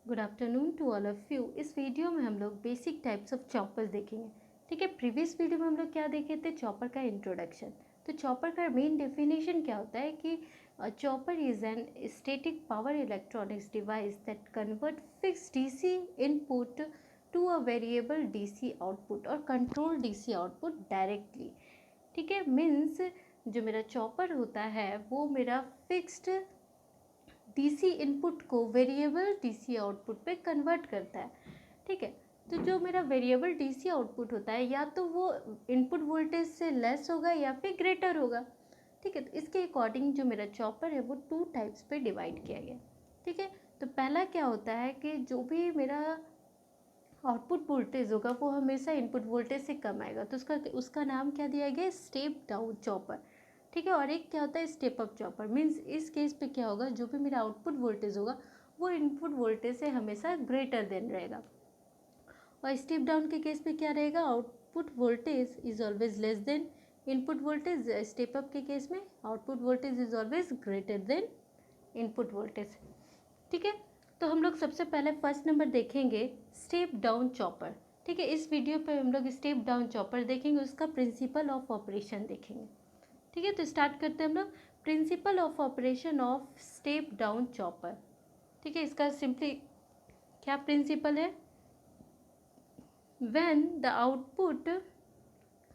Good afternoon to all of you. इस video में हम लोग बेसिक टाइप्स ऑफ चॉपर्स देखेंगे। ठीक है, प्रीवियस वीडियो में हम लोग क्या देखे थे, चॉपर का इंट्रोडक्शन। तो चॉपर का मेन डेफिनेशन क्या होता है कि chopper is an static power electronics device that convert fix DC input to a variable DC output और कंट्रोल डीसी आउटपुट डायरेक्टली। ठीक है, मीन्स जो मेरा चॉपर होता है वो मेरा फिक्स्ड डीसी इनपुट को वेरिएबल डीसी आउटपुट पे कन्वर्ट करता है। ठीक है, तो जो मेरा वेरिएबल डीसी आउटपुट होता है या तो वो इनपुट वोल्टेज से लेस होगा या फिर ग्रेटर होगा। ठीक है, तो इसके अकॉर्डिंग जो मेरा चॉपर है वो 2 टाइप्स पे डिवाइड किया गया। ठीक है, तो पहला क्या होता है कि जो भी मेरा आउटपुट वोल्टेज होगा वो हमेशा इनपुट वोल्टेज से कम आएगा, तो उसका नाम क्या दिया गया, स्टेप डाउन चॉपर। ठीक है, और एक क्या होता है, स्टेप अप चॉपर। मीन्स इस केस पे क्या होगा, जो भी मेरा आउटपुट वोल्टेज होगा वो इनपुट वोल्टेज से हमेशा ग्रेटर देन रहेगा। और स्टेप डाउन के केस पे क्या रहेगा, output voltage is always less than input voltage. Step up के केस में output voltage is always greater than input voltage. ठीक है, तो हम लोग सबसे पहले फर्स्ट नंबर देखेंगे स्टेप डाउन चॉपर। ठीक है, इस वीडियो पे हम लोग स्टेप डाउन चॉपर देखेंगे, उसका प्रिंसिपल ऑफ ऑपरेशन देखेंगे। ठीक है, तो स्टार्ट करते हैं हम लोग। Principle of operation of step down chopper. ठीक है, इसका सिंपली क्या प्रिंसिपल है, when the output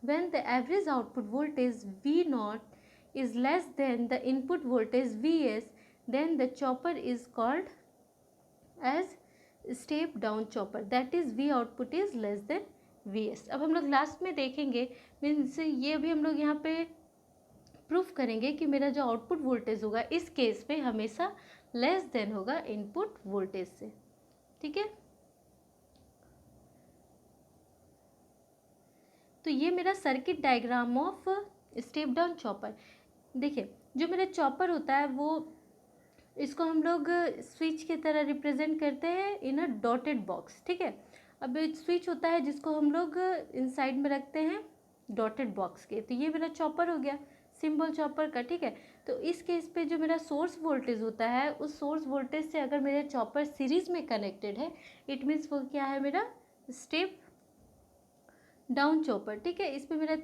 when the average output voltage V naught is less than the input voltage Vs, then the chopper is called as step down chopper, that is V output is less than Vs। अब हम लोग last में देखेंगे, means ये भी हम लोग यहाँ पे प्रूफ करेंगे कि मेरा जो आउटपुट वोल्टेज होगा इस केस पे हमेशा लेस देन होगा इनपुट वोल्टेज से। ठीक है, तो ये मेरा circuit diagram of step down chopper. देखिए, जो मेरा चॉपर होता है वो इसको हम लोग स्विच की तरह रिप्रेजेंट करते हैं इन अ डॉटेड बॉक्स। ठीक है, अब स्विच होता है जिसको हम लोग इनसाइड में रखते हैं डॉटेड बॉक्स के, तो ये मेरा चॉपर हो गया, सिंबल चॉपर का। ठीक है, तो इस केस पे जो मेरा सोर्स वोल्टेज होता है उस सोर्स वोल्टेज से अगर मेरा चॉपर सीरीज में कनेक्टेड है, इट मीन्स वो क्या है, मेरा स्टेप डाउन चॉपर। ठीक है, इस पे मेरा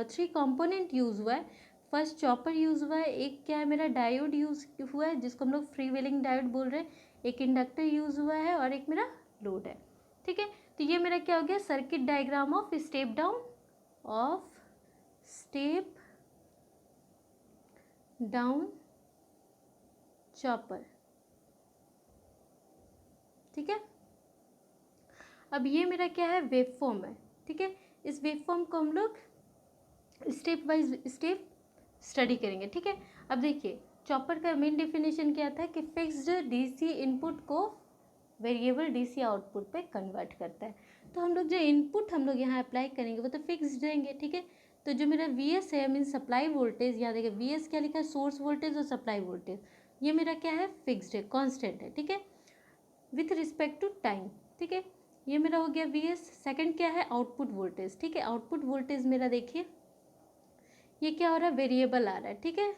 थ्री कंपोनेंट यूज़ हुआ है। फर्स्ट चॉपर यूज़ हुआ है, एक क्या है मेरा डायोड यूज़ हुआ है जिसको हम लोग फ्री व्हीलिंग डायोड बोल रहे हैं, एक इंडक्टर यूज़ हुआ है और एक मेरा लोड है। ठीक है, तो ये मेरा क्या हो गया, circuit diagram of step down chopper. ठीक है, अब ये मेरा क्या है, वेव फॉर्म है। ठीक है, इस वेव फॉर्म को हम लोग स्टेप बाय स्टेप स्टडी करेंगे। ठीक है, अब देखिए चॉपर का मेन डेफिनेशन क्या था कि फिक्स्ड डीसी इनपुट को वेरिएबल डीसी आउटपुट पे कन्वर्ट करता है। तो हम लोग जो इनपुट हम लोग यहाँ अप्लाई करेंगे वो तो फिक्स्ड देंगे। ठीक है, तो जो मेरा वी एस है मीन सप्लाई वोल्टेज, यहाँ देखिए वी एस क्या लिखा है, सोर्स वोल्टेज और सप्लाई वोल्टेज, ये मेरा क्या है, फिक्स्ड है, कॉन्स्टेंट है। ठीक है, विथ रिस्पेक्ट टू टाइम। ठीक है, ये मेरा हो गया वी एस। सेकेंड क्या है, आउटपुट वोल्टेज। ठीक है, आउटपुट वोल्टेज मेरा देखिए ये क्या हो रहा है, वेरिएबल आ रहा है। ठीक है,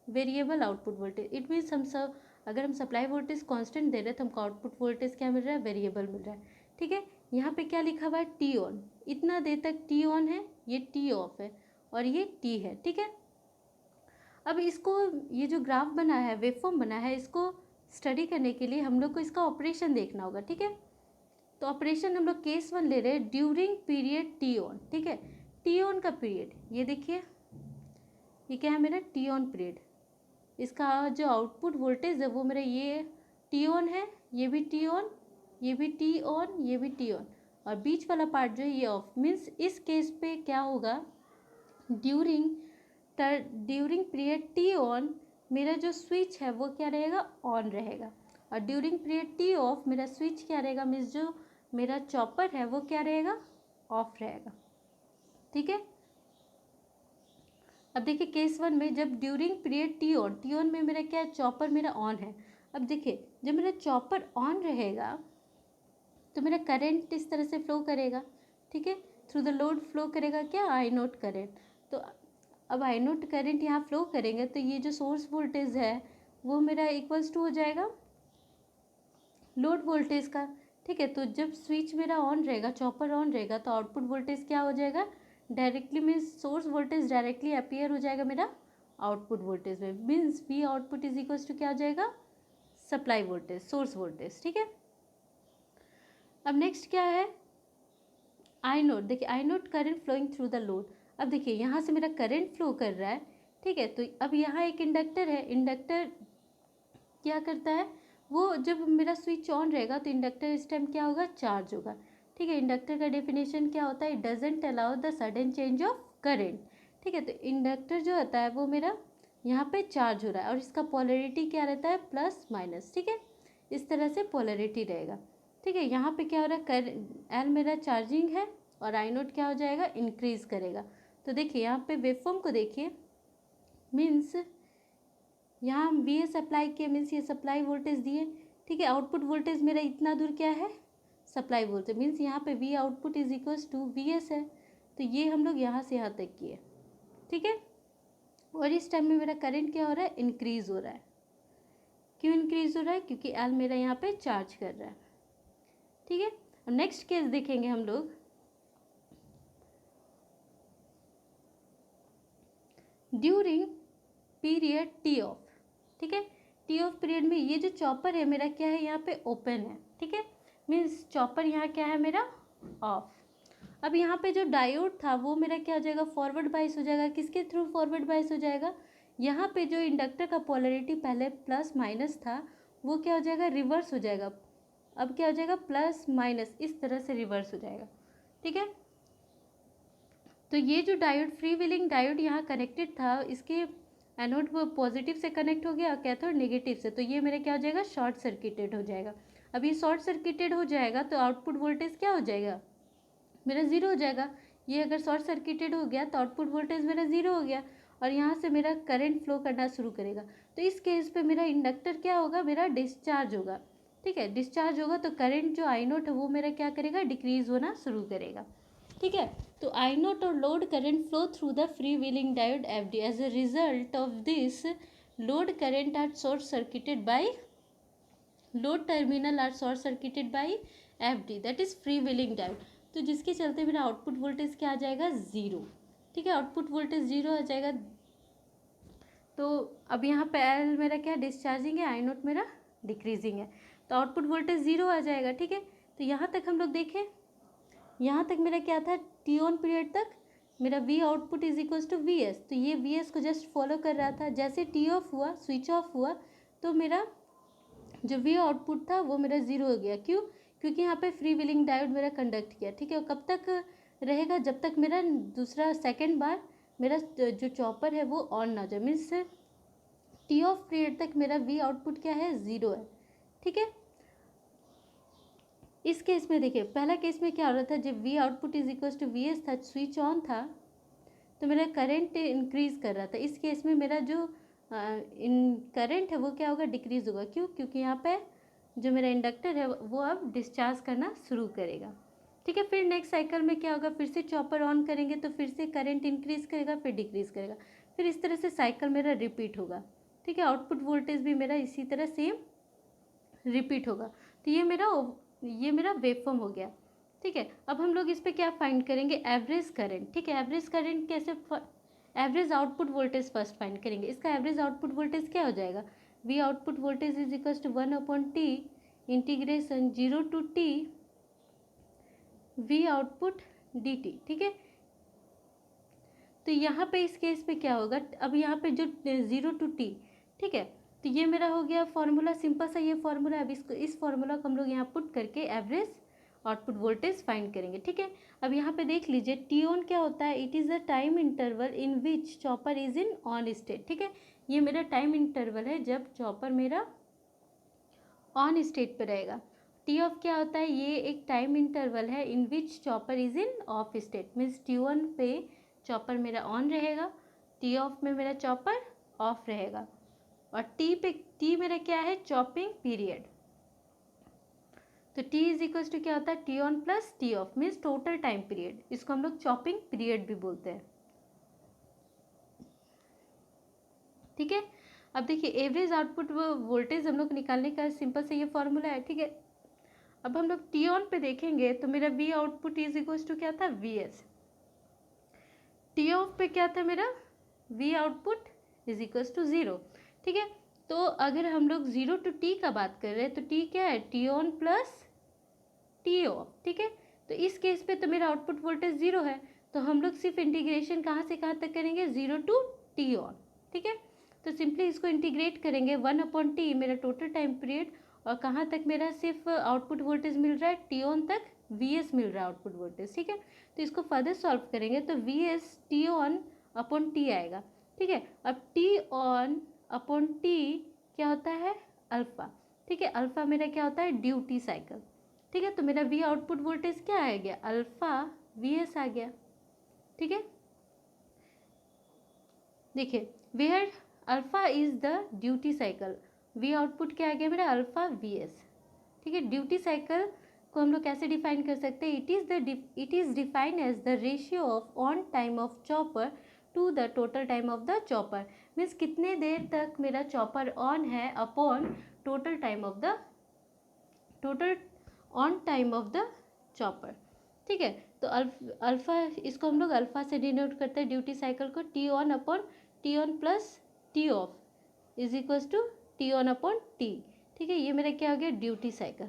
variable output voltage, it means हम सब अगर हम सप्लाई वोल्टेज कांस्टेंट दे रहे हैं तो हमको आउटपुट वोल्टेज क्या मिल रहा है, वेरिएबल मिल रहा है। ठीक है, यहाँ पे क्या लिखा हुआ है, टी ऑन, इतना देर तक टी ऑन है, ये टी ऑफ है और ये टी है। ठीक है, अब इसको ये जो ग्राफ बना है, वेवफॉर्म बना है, इसको स्टडी करने के लिए हम लोग को इसका ऑपरेशन देखना होगा। ठीक है, तो ऑपरेशन हम लोग केस 1 ले रहे हैं, ड्यूरिंग पीरियड टी ऑन। ठीक है, टी ऑन का पीरियड ये देखिए, ये क्या है मेरा, टी ऑन पीरियड। इसका जो आउटपुट वोल्टेज है वो मेरा ये टी ऑन है, ये भी टी ऑन, ये भी टी ऑन, ये भी टी ऑन, और बीच वाला पार्ट जो है ये ऑफ। मीन्स इस केस पे क्या होगा, during during period T on मेरा जो स्विच है वो क्या रहेगा, ऑन रहेगा, और ड्यूरिंग पीरियड टी ऑफ मेरा स्विच क्या रहेगा, मीन्स जो मेरा चॉपर है वो क्या रहेगा, ऑफ रहेगा। ठीक है, अब देखिए केस 1 में जब ड्यूरिंग पीरियड टी ऑन में मेरा क्या है, चॉपर मेरा ऑन है। अब देखिए जब मेरा चॉपर ऑन रहेगा तो मेरा करंट इस तरह से फ्लो करेगा। ठीक है, थ्रू द लोड फ्लो करेगा क्या, आई नोट करंट। तो अब आई नोट करंट यहाँ फ्लो करेंगे तो ये जो सोर्स वोल्टेज है वो मेरा इक्वल्स टू हो जाएगा लोड वोल्टेज का, ठीक है। तो जब स्विच मेरा ऑन रहेगा, चॉपर ऑन रहेगा, तो आउटपुट वोल्टेज क्या हो जाएगा, directly means source voltage directly appear हो जाएगा मेरा आउटपुट वोल्टेज में, means V output is equals to क्या हो जाएगा, सप्लाई वोल्टेज, सोर्स वोल्टेज, ठीक है। अब नेक्स्ट क्या है, आई नोट। देखिए I naught current flowing through the load. अब देखिए यहाँ से मेरा करंट फ्लो कर रहा है, ठीक है। तो अब यहाँ एक इंडक्टर है, इंडक्टर क्या करता है, वो जब मेरा स्विच ऑन रहेगा तो इंडक्टर इस टाइम क्या होगा, चार्ज होगा, ठीक है। इंडक्टर का डेफिनेशन क्या होता है, it doesn't allow the sudden change of current, ठीक है। तो इंडक्टर जो होता है वो मेरा यहाँ पे चार्ज हो रहा है और इसका पोलरिटी क्या रहता है, प्लस माइनस, ठीक है। इस तरह से पोलरिटी रहेगा, ठीक है। यहाँ पे क्या हो रहा है, एल मेरा चार्जिंग है और आई नोट क्या हो जाएगा, इंक्रीज करेगा। तो देखिए यहाँ पे वेवफॉर्म को देखिए, मीन्स यहाँ हम वी एस अप्लाई किए, मीन्स ये सप्लाई वोल्टेज दिए, ठीक है। आउटपुट वोल्टेज मेरा इतना दूर क्या है, सप्लाई वोल्टेज, मीन्स यहाँ पे V output is equals to V S है। तो ये हम लोग यहाँ से यहाँ तक किए, ठीक है। और इस टाइम में मेरा करंट क्या हो रहा है, इंक्रीज हो रहा है। क्यों इंक्रीज हो रहा है, क्योंकि एल मेरा यहाँ पे चार्ज कर रहा है, ठीक है। अब नेक्स्ट केस देखेंगे हम लोग, ड्यूरिंग पीरियड टी ऑफ, ठीक है। टी ऑफ पीरियड में ये जो चॉपर है मेरा क्या है, यहाँ पे ओपन है, ठीक है। मीन्स चॉपर यहाँ क्या है मेरा, ऑफ। अब यहाँ पे जो डायोड था वो मेरा क्या हो जाएगा, फॉरवर्ड बाइस हो जाएगा। किसके थ्रू फॉरवर्ड बाइस हो जाएगा, यहाँ पे जो इंडक्टर का पोलरिटी पहले प्लस माइनस था वो क्या हो जाएगा, रिवर्स हो जाएगा। अब क्या हो जाएगा, प्लस माइनस, इस तरह से रिवर्स हो जाएगा, ठीक है। तो ये जो डायोड, फ्री व्हीलिंग डायोड यहाँ कनेक्टेड था, इसके एनोड वो पॉजिटिव से कनेक्ट हो गया, कैथोड नेगेटिव से, तो ये मेरा क्या हो जाएगा, शॉर्ट सर्किटेड हो जाएगा। अब ये शॉर्ट सर्किटेड हो जाएगा तो आउटपुट वोल्टेज क्या हो जाएगा, मेरा ज़ीरो हो जाएगा। ये अगर शॉर्ट सर्किटेड हो गया तो आउटपुट वोल्टेज मेरा ज़ीरो हो गया और यहाँ से मेरा करंट फ्लो करना शुरू करेगा। तो इस केस पे मेरा इंडक्टर क्या होगा, मेरा डिस्चार्ज होगा, ठीक है। डिस्चार्ज होगा तो करंट जो आई नोट है वो मेरा क्या करेगा, डिक्रीज होना शुरू करेगा, ठीक है। तो आई नोट और load current flow through the free wheeling diode F D. As a result of this load current are short circuited by, load terminal are short circuited by F D, that is free wheeling diode. तो जिसके चलते मेरा output voltage क्या आ जाएगा, zero, ठीक है। Output voltage zero आ जाएगा। तो अब यहाँ पे एल मेरा क्या डिस्चार्जिंग है, आई नोट मेरा डिक्रीजिंग है, तो आउटपुट वोल्टेज ज़ीरो आ जाएगा, ठीक है। तो यहाँ तक हम लोग देखें, यहाँ तक मेरा क्या था, टी ऑन पीरियड तक मेरा V output is equals to V S. तो ये वी एस को जस्ट फॉलो कर रहा था। जैसे टी ऑफ हुआ, स्विच ऑफ हुआ, तो मेरा जो वी आउटपुट था वो मेरा ज़ीरो हो गया। क्यों, क्योंकि यहाँ पे फ्री व्हीलिंग डायोड मेरा कंडक्ट किया, ठीक है। और कब तक रहेगा, जब तक मेरा दूसरा सेकेंड बार मेरा जो चॉपर है वो ऑन ना हो जाए, मीन्स टी ऑफ पीरियड तक मेरा वी आउटपुट क्या है, ज़ीरो है, ठीक है। इस केस में देखिए, पहला केस में क्या हो रहा था, जब V output is equal to V S था, स्विच ऑन था, तो मेरा करंट इंक्रीज कर रहा था। इस केस में मेरा जो इन करंट है वो क्या होगा, डिक्रीज होगा। क्यों, क्योंकि यहाँ पे जो मेरा इंडक्टर है वो अब डिस्चार्ज करना शुरू करेगा, ठीक है। फिर नेक्स्ट साइकिल में क्या होगा, फिर से चॉपर ऑन करेंगे तो फिर से करंट इंक्रीज करेगा, फिर डिक्रीज करेगा, फिर इस तरह से साइकिल मेरा रिपीट होगा, ठीक है। आउटपुट वोल्टेज भी मेरा इसी तरह सेम रिपीट होगा। तो ये मेरा वेवफॉर्म हो गया, ठीक है। अब हम लोग इस पे क्या फाइंड करेंगे, एवरेज करंट, ठीक है। एवरेज करंट कैसे, average output voltage first find करेंगे। इसका एवरेज आउटपुट वोल्टेज क्या हो जाएगा, V output voltage is equal to 1/t integration 0 to t V output dt, ठीक है। तो यहाँ पे इस केस पे क्या होगा, अब यहाँ पे जो 0 to t, ठीक है। तो ये मेरा हो गया फॉर्मूला, सिंपल सा ये फॉर्मूला। अब इसको, इस फॉर्मूला को हम लोग यहाँ पुट करके एवरेज आउटपुट वोल्टेज फाइंड करेंगे, ठीक है। अब यहाँ पे देख लीजिए, टी ऑन क्या होता है, it is a time interval in which chopper is in on state, ठीक है। ये मेरा टाइम इंटरवल है जब चॉपर मेरा ऑन स्टेट पे रहेगा। टी ऑफ क्या होता है, ये एक टाइम इंटरवल है in which chopper is in off state, means T on पे चॉपर मेरा ऑन रहेगा, टी ऑफ में मेरा चॉपर ऑफ रहेगा। और टी मेरा क्या है, चॉपिंग पीरियड। तो टी इज इक्वल टू क्या होता है, T on plus T of, means total time period. इसको हम लोग चॉपिंग पीरियड भी बोलते हैं, ठीक है। अब देखिए एवरेज आउटपुट वोल्टेज हम लोग निकालने का सिंपल से ये फॉर्मूला है, ठीक है। अब हम लोग टी ऑन पे देखेंगे तो मेरा V output is equals to क्या था, वी एस। टी ऑफ पे क्या था मेरा, V output is equals to zero, ठीक है। तो अगर हम लोग ज़ीरो टू टी का बात कर रहे हैं तो टी क्या है, T on plus T of, ठीक है। तो इस केस पे तो मेरा आउटपुट वोल्टेज ज़ीरो है, तो हम लोग सिर्फ इंटीग्रेशन कहाँ से कहाँ तक करेंगे, ज़ीरो टू टी ऑन, ठीक है। तो सिंपली इसको इंटीग्रेट करेंगे 1/t मेरा टोटल टाइम पीरियड, और कहाँ तक मेरा सिर्फ आउटपुट वोल्टेज मिल रहा है, टी ऑन तक वी एस मिल रहा है आउटपुट वोल्टेज, ठीक है। तो इसको फर्दर सॉल्व करेंगे तो V S T on upon T आएगा, ठीक है। अब टी ऑन अपॉन टी क्या होता है, अल्फ़ा, ठीक है। अल्फ़ा मेरा क्या होता है, ड्यूटी साइकिल, ठीक है। तो मेरा वी आउटपुट वोल्टेज क्या आ गया, अल्फ़ा वी एस आ गया, ठीक है। देखिए where alpha is the duty cycle, V output क्या आ गया मेरा, अल्फ़ा वी एस, ठीक है। ड्यूटी साइकिल को हम लोग कैसे डिफाइन कर सकते हैं, it is define as the ratio of on time of chopper to the total time of the chopper, means कितने देर तक मेरा चॉपर ऑन है upon total time of the total on time of the chopper, ठीक है। तो alpha इसको हम लोग अल्फ़ा से डिनोट करते हैं ड्यूटी साइकिल को, T on upon T on plus T off is equals to T on upon T, ठीक है। ये मेरा क्या हो गया, ड्यूटी साइकिल।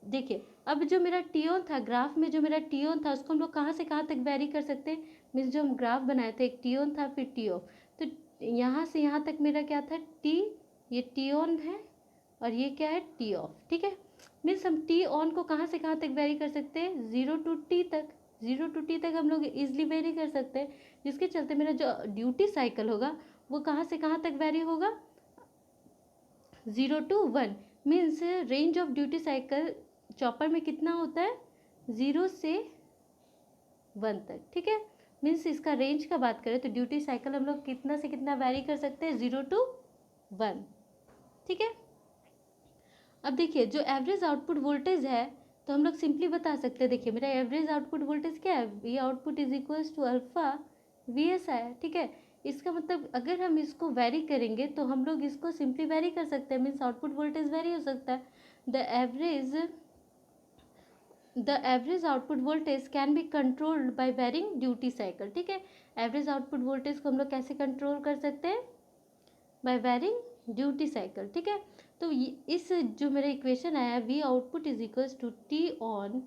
देखिए अब जो मेरा टी ऑन था, ग्राफ में जो मेरा टी ऑन था उसको हम लोग कहाँ से कहाँ तक वेरी कर सकते हैं, मीन्स जो हम ग्राफ बनाए थे एक टी ऑन था फिर टी ऑफ, तो यहाँ से यहाँ तक मेरा क्या था, टी, ये टी ऑन है और ये क्या है, टी ऑफ, ठीक है। मीन्स हम टी ऑन को कहाँ से कहाँ तक वेरी कर सकते हैं, ज़ीरो टू टी तक, ज़ीरो टू टी तक हम लोग ईजिली वेरी कर सकते हैं, जिसके चलते मेरा जो ड्यूटी साइकिल होगा वो कहाँ से कहाँ तक वेरी होगा, zero to one, means range of duty cycle chopper में कितना होता है, ज़ीरो से वन तक, ठीक है। मीन्स इसका रेंज का बात करें तो ड्यूटी साइकिल हम लोग कितना से कितना वेरी कर सकते हैं, ज़ीरो टू वन, ठीक है। अब देखिए जो एवरेज आउटपुट वोल्टेज है तो हम लोग सिंपली बता सकते हैं, देखिए मेरा एवरेज आउटपुट वोल्टेज क्या है, V output is equals to alpha V S है, ठीक है। इसका मतलब अगर हम इसको वेरी करेंगे तो हम लोग इसको सिंपली वेरी कर सकते हैं, मीन्स आउटपुट वोल्टेज वेरी हो सकता है। The average output voltage can be controlled by varying duty cycle, ठीक है। एवरेज आउटपुट वोल्टेज को हम लोग कैसे कंट्रोल कर सकते हैं, बाय वेरिंग ड्यूटी साइकिल, ठीक है। तो इस जो मेरा इक्वेशन आया, V output is equals to T on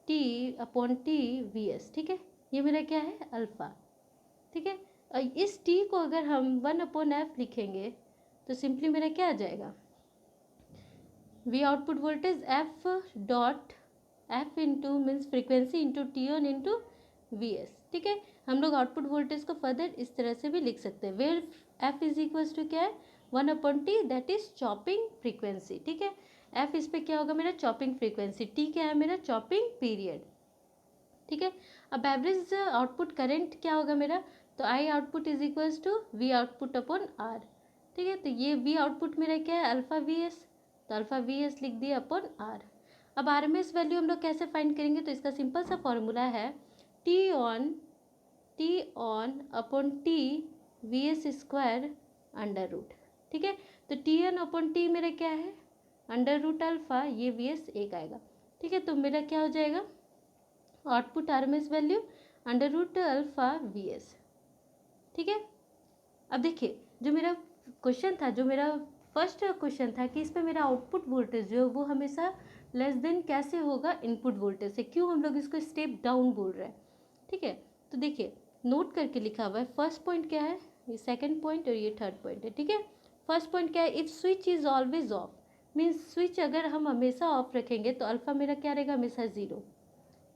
T upon T V S, ठीक है। ये मेरा क्या है, अल्फ़ा, ठीक है। इस टी को अगर हम वन अपॉन एफ लिखेंगे तो सिंपली मेरा क्या आ जाएगा, V output voltage F dot F into means frequency into T on into we S, ठीक है। हम लोग आउटपुट वोल्टेज को फर्दर इस तरह से भी लिख सकते हैं, where F is equals to क्या है, one upon T, that is chopping frequency, ठीक है। एफ इस पे क्या होगा मेरा, चॉपिंग फ्रीक्वेंसी, टी क्या है मेरा, चॉपिंग पीरियड, ठीक है। अब एवरेज आउटपुट करंट क्या होगा मेरा, तो I output is equals to V output upon R, ठीक है। तो ये वी आउटपुट मेरा क्या है, अल्फ़ा वी एस, तो अल्फ़ा वी एस लिख दिया अपॉन आर। अब आर एम एस वैल्यू हम लोग कैसे फाइंड करेंगे, तो इसका सिंपल सा फॉर्मूला है T on upon T V S square under root, ठीक है। तो टी एन अपॉन टी मेरा क्या है, अंडर रूट अल्फ़ा, ये वी एस एक आएगा, ठीक है। तो मेरा क्या हो जाएगा, output R M S value under root alpha V S, ठीक है। अब देखिए जो मेरा क्वेश्चन था, जो मेरा फर्स्ट क्वेश्चन था कि इस पर मेरा आउटपुट वोल्टेज जो है वो हमेशा लेस देन कैसे होगा इनपुट वोल्टेज से, क्यों हम लोग इसको स्टेप डाउन बोल रहे हैं, ठीक है। तो देखिए नोट करके लिखा हुआ है, फर्स्ट पॉइंट क्या है, ये सेकंड पॉइंट और ये थर्ड पॉइंट है, ठीक है। फर्स्ट पॉइंट क्या है, if switch is always of, means switch अगर हम हमेशा ऑफ रखेंगे तो अल्फ़ा मेरा क्या रहेगा, हमेशा ज़ीरो,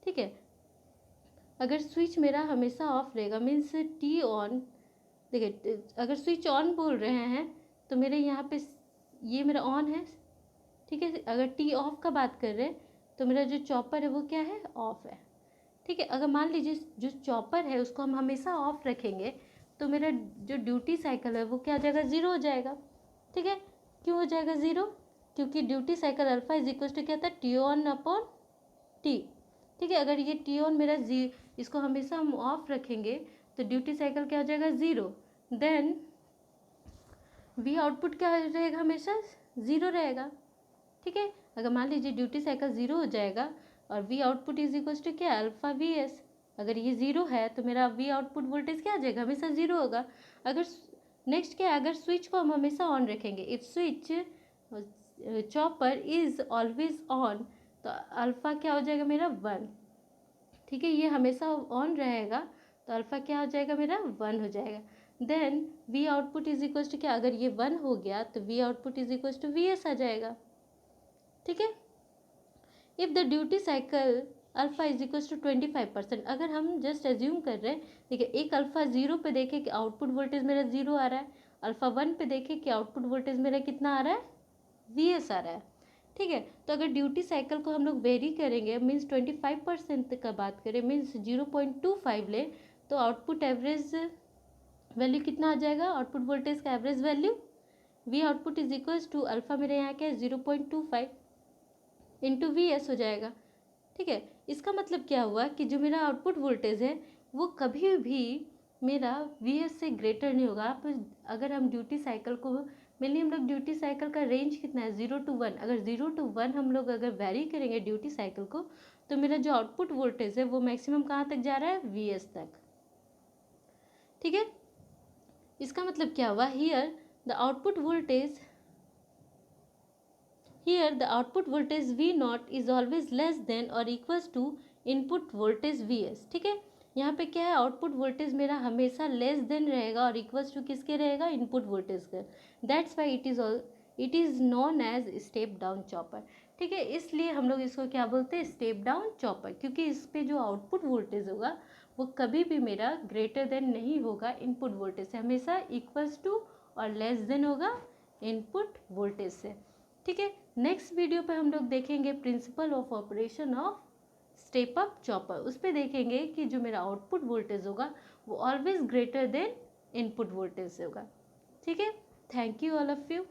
ठीक है। अगर स्विच मेरा हमेशा ऑफ रहेगा मीन्स टी ऑन, देखिए अगर स्विच ऑन बोल रहे हैं तो मेरे यहाँ पे ये मेरा ऑन है, ठीक है। अगर टी ऑफ का बात कर रहे हैं तो मेरा जो चॉपर है वो क्या है, ऑफ है, ठीक है। अगर मान लीजिए जो चॉपर है उसको हम हमेशा ऑफ रखेंगे तो मेरा जो ड्यूटी साइकिल है वो क्या हो जाएगा, ज़ीरो हो जाएगा, ठीक है। क्यों हो जाएगा ज़ीरो, क्योंकि duty cycle alpha is equal to क्या था, टी ऑन अपॉन टी, ठीक है। अगर ये टी ऑन मेरा इसको हमेशा हम ऑफ रखेंगे तो ड्यूटी साइकिल क्या हो जाएगा, ज़ीरो, देन वी आउटपुट क्या रहेगा, हमेशा ज़ीरो रहेगा। ठीक है, अगर मान लीजिए ड्यूटी साइकिल ज़ीरो हो जाएगा और V output is equal to क्या, अल्फ़ा वी एस। अगर ये ज़ीरो है तो मेरा वी आउटपुट वोल्टेज क्या आ जाएगा, हमेशा ज़ीरो होगा। अगर नेक्स्ट क्या है, अगर स्विच को हम हमेशा ऑन रखेंगे, if switch chopper is always on, तो अल्फ़ा क्या हो जाएगा मेरा 1। ठीक है, ये हमेशा ऑन रहेगा तो अल्फ़ा क्या हो जाएगा मेरा 1 हो जाएगा। Then V output is equal to क्या, अगर ये 1 हो गया तो V output is equal to V S आ जाएगा। ठीक है, if the duty cycle alpha is equal to 25%, अगर हम जस्ट एज्यूम कर रहे हैं, देखिए एक अल्फ़ा ज़ीरो पे देखें कि आउटपुट वोल्टेज मेरा ज़ीरो आ रहा है, अल्फ़ा 1 पे देखें कि आउटपुट वोल्टेज मेरा कितना आ रहा है, वी एस आ रहा है। ठीक है, तो अगर ड्यूटी साइकिल को हम लोग वेरी करेंगे, मीन्स 25% का बात करें, मीन्स 0.25 लें, तो आउटपुट एवरेज वैल्यू कितना आ जाएगा, आउटपुट वोल्टेज का average value V output is equals to alpha मेरे यहाँ क्या है 0.25 इंटू वी एस हो जाएगा। ठीक है, इसका मतलब क्या हुआ कि जो मेरा आउटपुट वोल्टेज है वो कभी भी मेरा वी एस से ग्रेटर नहीं होगा। आप अगर हम ड्यूटी साइकिल को, मेनली हम लोग ड्यूटी साइकिल का रेंज कितना है 0 to 1, अगर 0 to 1 हम लोग अगर वेरी करेंगे ड्यूटी साइकिल को, तो मेरा जो आउटपुट वोल्टेज है वो मैक्सिमम कहाँ तक जा रहा है, वी एस तक। ठीक है, इसका मतलब क्या हुआ, here the output voltage Here the output voltage V0 is always less than or equals to input voltage Vs। ठीक है, यहाँ पे क्या है, आउटपुट वोल्टेज मेरा हमेशा लेस देन रहेगा और इक्वल्स टू किसके रहेगा, इनपुट वोल्टेज का। That's why it is known as step down chopper. ठीक है, इसलिए हम लोग इसको क्या बोलते हैं, स्टेप डाउन चॉपर, क्योंकि इस पर जो आउटपुट वोल्टेज होगा वो कभी भी मेरा ग्रेटर देन नहीं होगा इनपुट वोल्टेज से, हमेशा इक्वल्स टू और लेस देन होगा इनपुट वोल्टेज से। ठीक है, नेक्स्ट वीडियो पे हम लोग देखेंगे principle of operation of step up chopper. उस पर देखेंगे कि जो मेरा आउटपुट वोल्टेज होगा वो always greater than input voltage होगा। ठीक है, thank you all of you.